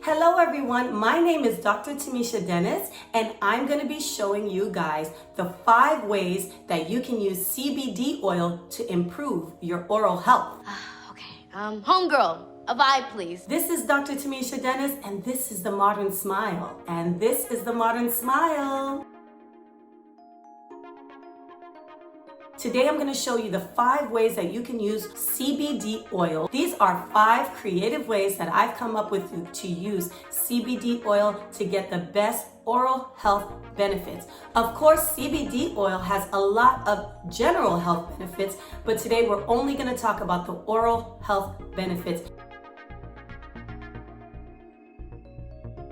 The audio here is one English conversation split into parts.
Hello everyone, my name is Dr. Tamisha Denis and I'm going to be showing you guys the 5 ways that you can use CBD oil to improve your oral health. Okay, homegirl, a vibe please. This is Dr. Tamisha Denis and this is the Modern Smile. And this is the Modern Smile. Today I'm going to show you the 5 ways that you can use CBD oil. These are 5 creative ways that I've come up with to use CBD oil to get the best oral health benefits. Of course, CBD oil has a lot of general health benefits, but today we're only going to talk about the oral health benefits.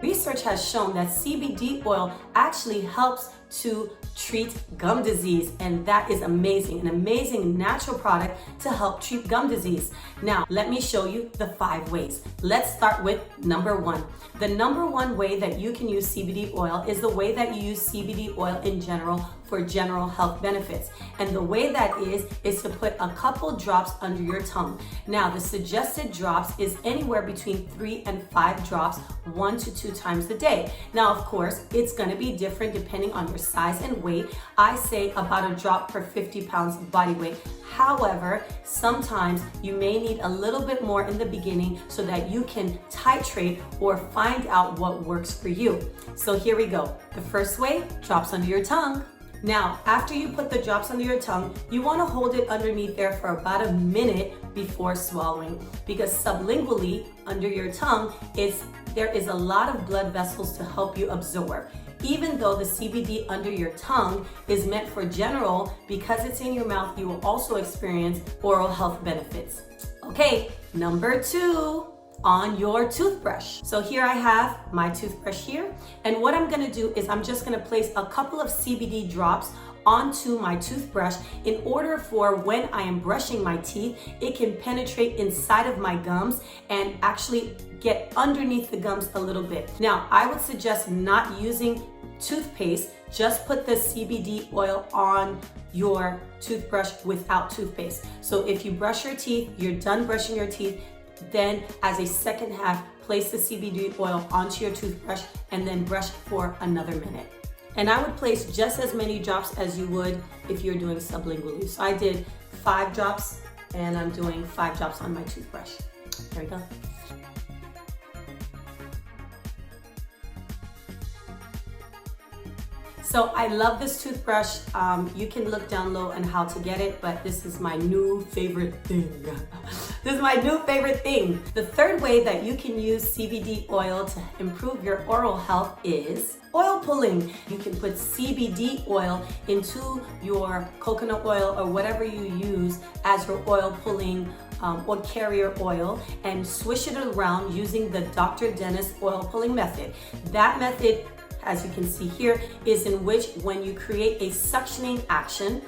Research has shown that CBD oil actually helps to treat gum disease, and that is amazing, an amazing natural product to help treat gum disease. Now, let me show you the 5 ways. Let's start with number 1. The number 1 way that you can use CBD oil is the way that you use CBD oil in general for general health benefits. And the way that is to put a couple drops under your tongue. Now, the suggested drops is anywhere between 3 and 5 drops, 1 to 2 times a day. Now, of course, it's gonna be different depending on your size and weight. I say about a drop per 50 pounds of body weight. However, sometimes you may need a little bit more in the beginning so that you can titrate or find out what works for you. So here we go. The first way, drops under your tongue. Now, after you put the drops under your tongue, you want to hold it underneath there for about a minute before swallowing, because sublingually under your tongue there is a lot of blood vessels to help you absorb. Even though the CBD under your tongue is meant for general, because it's in your mouth, you will also experience oral health benefits. Okay, number 2. On your toothbrush. So here I have my toothbrush here, and what I'm gonna do is I'm just gonna place a couple of CBD drops onto my toothbrush in order for when I am brushing my teeth, it can penetrate inside of my gums and actually get underneath the gums a little bit. Now, I would suggest not using toothpaste, just put the CBD oil on your toothbrush without toothpaste. So if you brush your teeth, you're done brushing your teeth, then as a second half, place the CBD oil onto your toothbrush and then brush for another minute. And I would place just as many drops as you would if you're doing sublingually. So I did 5 drops and I'm doing 5 drops on my toothbrush. There we go. So I love this toothbrush. You can look down low on how to get it, but this is my new favorite thing. This is my new favorite thing. The third way that you can use CBD oil to improve your oral health is oil pulling. You can put CBD oil into your coconut oil or whatever you use as your oil pulling or carrier oil, and swish it around using the Dr. Denis oil pulling method. That method, as you can see here, is in which when you create a suctioning action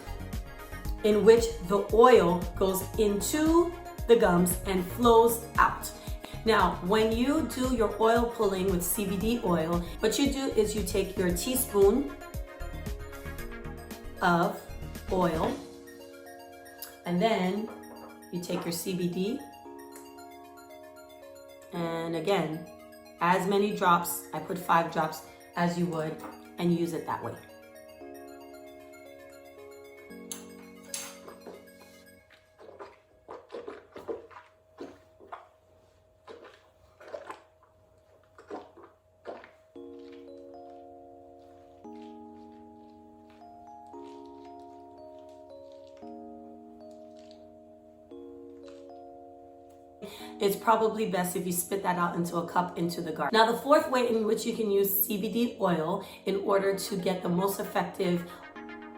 in which the oil goes into the gums and flows out. Now, when you do your oil pulling with CBD oil, what you do is you take your teaspoon of oil and then you take your CBD, and again, as many drops, I put 5 drops as you would, and use it that way. It's probably best if you spit that out into a cup into the garden. Now, the 4th way in which you can use CBD oil in order to get the most effective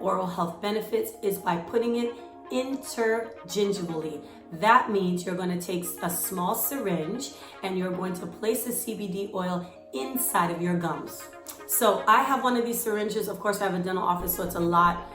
oral health benefits is by putting it intergingivally. That means you're going to take a small syringe and you're going to place the CBD oil inside of your gums. So I have one of these syringes. Of course, I have a dental office, so it's a lot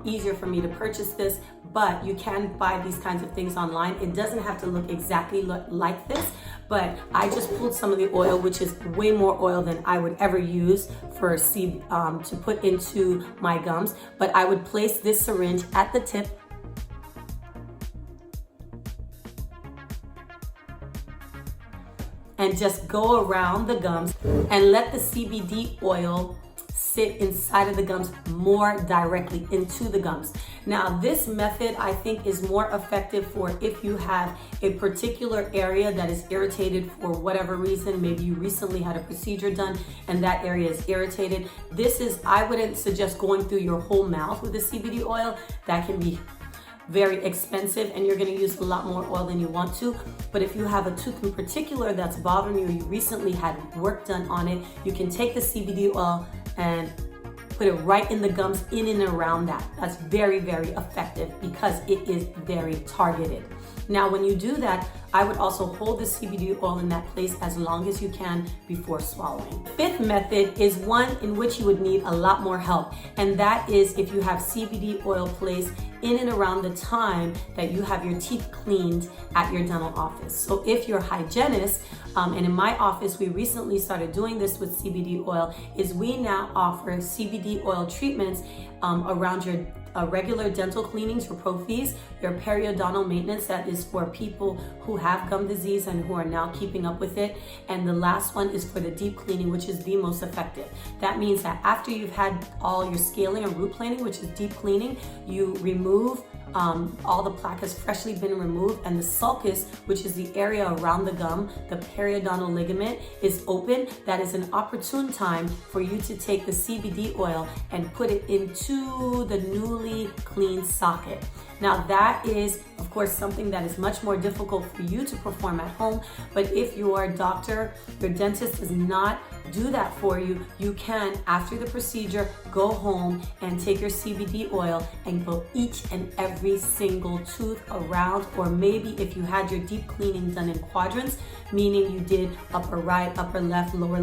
easier for me to purchase this, but you can buy these kinds of things online. It doesn't have to look exactly like this, but I just pulled some of the oil, which is way more oil than I would ever use for to put into my gums. But I would place this syringe at the tip and just go around the gums and let the CBD oil sit inside of the gums more directly into the gums. Now, this method I think is more effective for if you have a particular area that is irritated for whatever reason. Maybe you recently had a procedure done and that area is irritated. I wouldn't suggest going through your whole mouth with the CBD oil. That can be very expensive and you're going to use a lot more oil than you want to. But if you have a tooth in particular that's bothering you, you recently had work done on it, you can take the CBD oil and put it right in the gums, in and around that. That's very, very effective because it is very targeted. Now, when you do that, I would also hold the CBD oil in that place as long as you can before swallowing. The fifth method is one in which you would need a lot more help, and that is if you have CBD oil placed in and around the time that you have your teeth cleaned at your dental office. So if you're a hygienist, and in my office, we recently started doing this with CBD oil, is we now offer CBD oil treatments around your regular dental cleanings for pro fees, your periodontal maintenance, that is for people who have gum disease and who are now keeping up with it. And the last one is for the deep cleaning, which is the most effective. That means that after you've had all your scaling and root planing, which is deep cleaning, you remove all the plaque has freshly been removed, and the sulcus, which is the area around the gum, the periodontal ligament, is open. That is an opportune time for you to take the CBD oil and put it into the newly cleaned socket. Now that is, of course, something that is much more difficult for you to perform at home, but if your doctor, your dentist does not do that for you, you can, after the procedure, go home and take your CBD oil and go each and every single tooth around, or maybe if you had your deep cleaning done in quadrants, meaning you did upper right, upper left, lower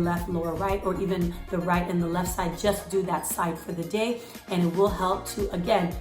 right, or even the right and the left side, just do that side for the day, and it will help to, again,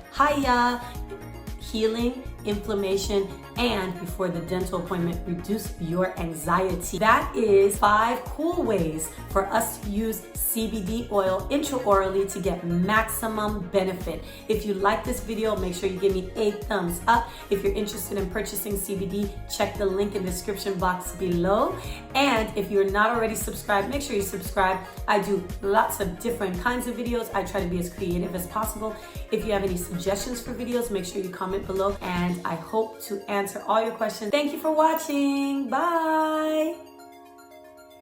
healing, inflammation, and before the dental appointment, reduce your anxiety. That is 5 cool ways for us to use CBD oil intraorally to get maximum benefit. If you like this video, make sure you give me a thumbs up. If you're interested in purchasing CBD, check the link in the description box below. And if you're not already subscribed, make sure you subscribe. I do lots of different kinds of videos. I try to be as creative as possible. If you have any suggestions for videos, make sure you comment below, and I hope to answer all your questions. Thank you for watching. Bye.